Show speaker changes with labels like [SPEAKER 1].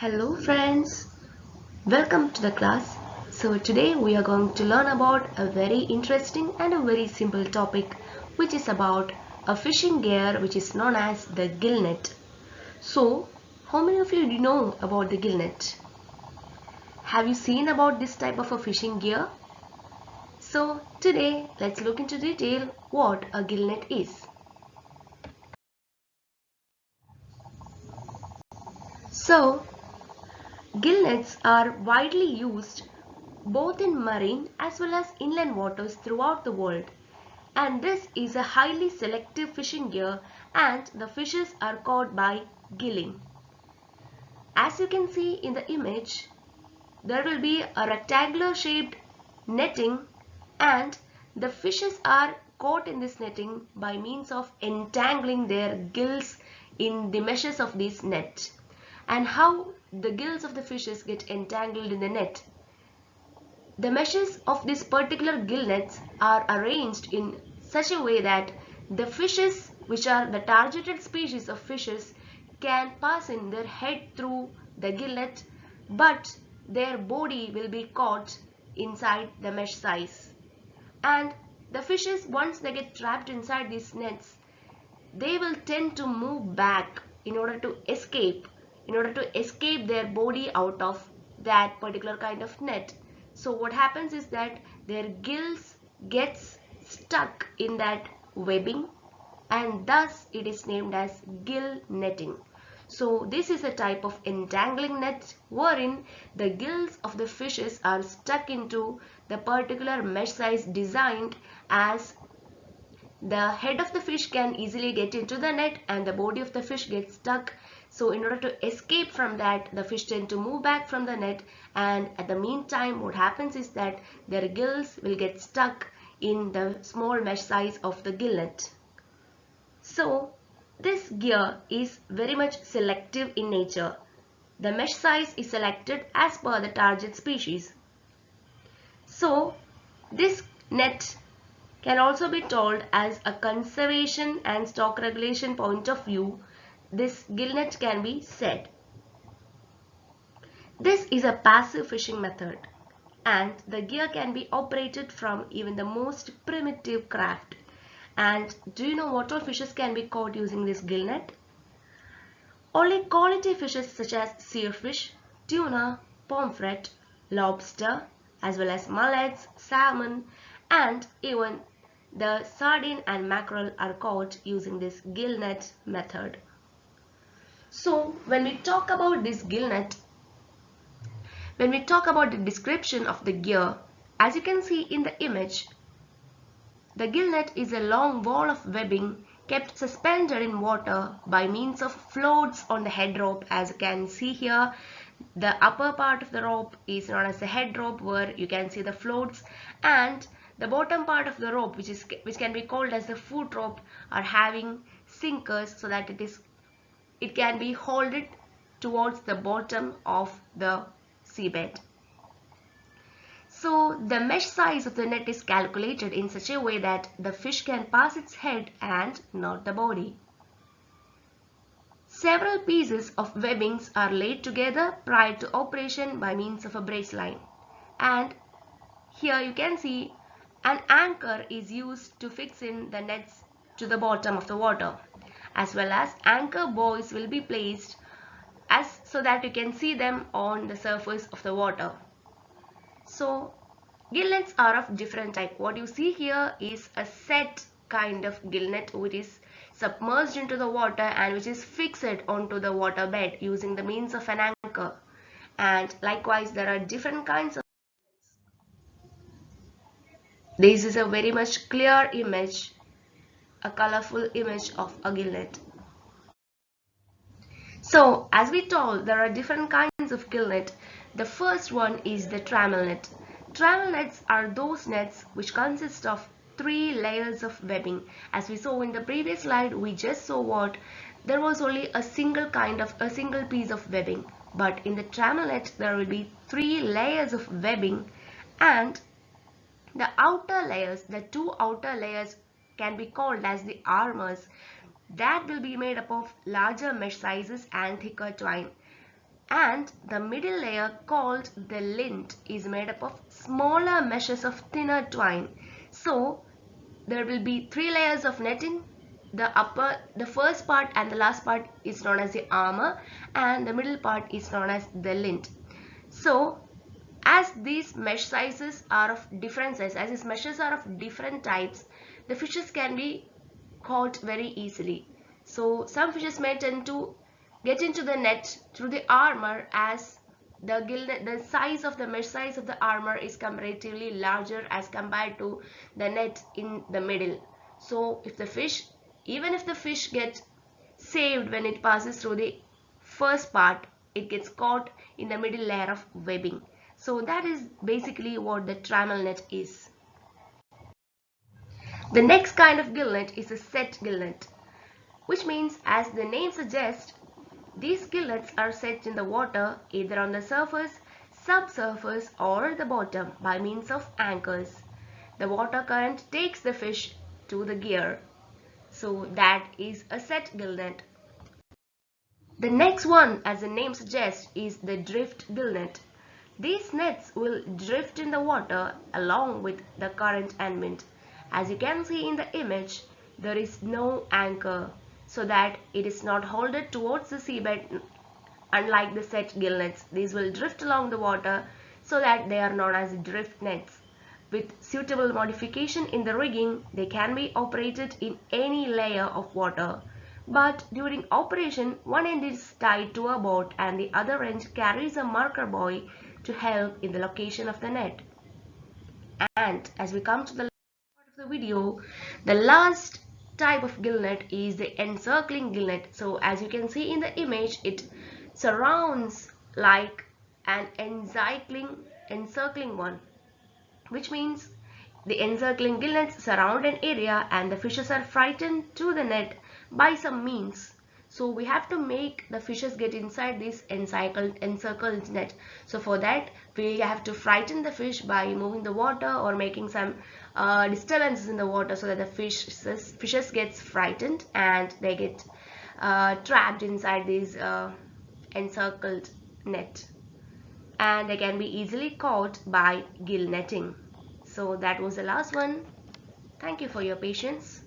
[SPEAKER 1] Hello friends, welcome to the class. So today we are going to learn about a very interesting and a very simple topic, which is about a fishing gear which is known as the gill net. So how many of you know about the gill net? Have you seen about this type of a fishing gear? So today let's look into detail what a gill net is. So gill nets are widely used both in marine as well as inland waters throughout the world, and this is a highly selective fishing gear and the fishes are caught by gilling. As you can see in the image, there will be a rectangular shaped netting and the fishes are caught in this netting by means of entangling their gills in the meshes of this net. And how the gills of the fishes get entangled in the net? The meshes of these particular gill nets are arranged in such a way that the fishes, which are the targeted species of fishes, can pass in their head through the gill net, but their body will be caught inside the mesh size. And the fishes, once they get trapped inside these nets, they will tend to move back in order to escape their body out of that particular kind of net. So what happens is that their gills gets stuck in that webbing, and thus it is named as gill netting. So this is a type of entangling net wherein the gills of the fishes are stuck into the particular mesh size designed, as the head of the fish can easily get into the net and the body of the fish gets stuck. So in order to escape from that, the fish tend to move back from the net, and at the meantime what happens is that their gills will get stuck in the small mesh size of the gill net. So this gear is very much selective in nature. The mesh size is selected as per the target species. So this net can also be told as a conservation and stock regulation point of view. This gill net can be said. This is a passive fishing method, and the gear can be operated from even the most primitive craft. And do you know what all fishes can be caught using this gill net? Only quality fishes such as seerfish, tuna, pomfret, lobster, as well as mullets, salmon, and even the sardine and mackerel are caught using this gill net method. So when we talk about this gill net, when we talk about the description of the gear, as you can see in the image, the gill net is a long wall of webbing kept suspended in water by means of floats on the head rope. As you can see here, the upper part of the rope is known as the head rope, where you can see the floats, and the bottom part of the rope, which can be called as the foot rope, are having sinkers so that it can be hauled towards the bottom of the seabed. So the mesh size of the net is calculated in such a way that the fish can pass its head and not the body. Several pieces of webbings are laid together prior to operation by means of a brace line. And here you can see an anchor is used to fix in the nets to the bottom of the water, as well as anchor buoys will be placed so that you can see them on the surface of the water. So gill nets are of different type. What you see here is a set kind of gill net which is submerged into the water and which is fixed onto the water bed using the means of an anchor. And likewise there are different kinds of. This is a very much clear image, a colorful image of a gill net. So as we told, there are different kinds of gill net. The first one is the trammel net. Trammel nets are those nets which consist of 3 layers of webbing. As we saw in the previous slide, we just saw what there was only a single piece of webbing, but in the trammel net there will be 3 layers of webbing, and the outer layers, the 2 outer layers, can be called as the armors. That will be made up of larger mesh sizes and thicker twine. And the middle layer, called the lint, is made up of smaller meshes of thinner twine. So there will be 3 layers of netting. The first part and the last part is known as the armor, and the middle part is known as the lint. So as these mesh sizes are of different size, as these meshes are of different types, the fishes can be caught very easily. So some fishes may tend to get into the net through the armor, as the size of the mesh size of the armor is comparatively larger as compared to the net in the middle. So even if the fish gets saved when it passes through the first part, it gets caught in the middle layer of webbing. So that is basically what the trammel net is. The next kind of gill net is a set gill net, which means, as the name suggests, these gill nets are set in the water, either on the surface, subsurface, or the bottom by means of anchors. The water current takes the fish to the gear. So that is a set gill net. The next one, as the name suggests, is the drift gill net. These nets will drift in the water along with the current and wind. As you can see in the image, there is no anchor, so that it is not holded towards the seabed. Unlike the set gill nets, these will drift along the water, so that they are known as drift nets. With suitable modification in the rigging, they can be operated in any layer of water. But during operation, one end is tied to a boat and the other end carries a marker buoy to help in the location of the net. And as we come to the last part of the video, the last type of gill net is the encircling gill net. So as you can see in the image, it surrounds like an encircling one, which means the encircling gill nets surround an area and the fishes are frightened to the net by some means. So we have to make the fishes get inside this encircled net. So for that, we have to frighten the fish by moving the water or making some disturbances in the water, so that the fishes gets frightened and they get trapped inside this encircled net, and they can be easily caught by gill netting. So that was the last one. Thank you for your patience.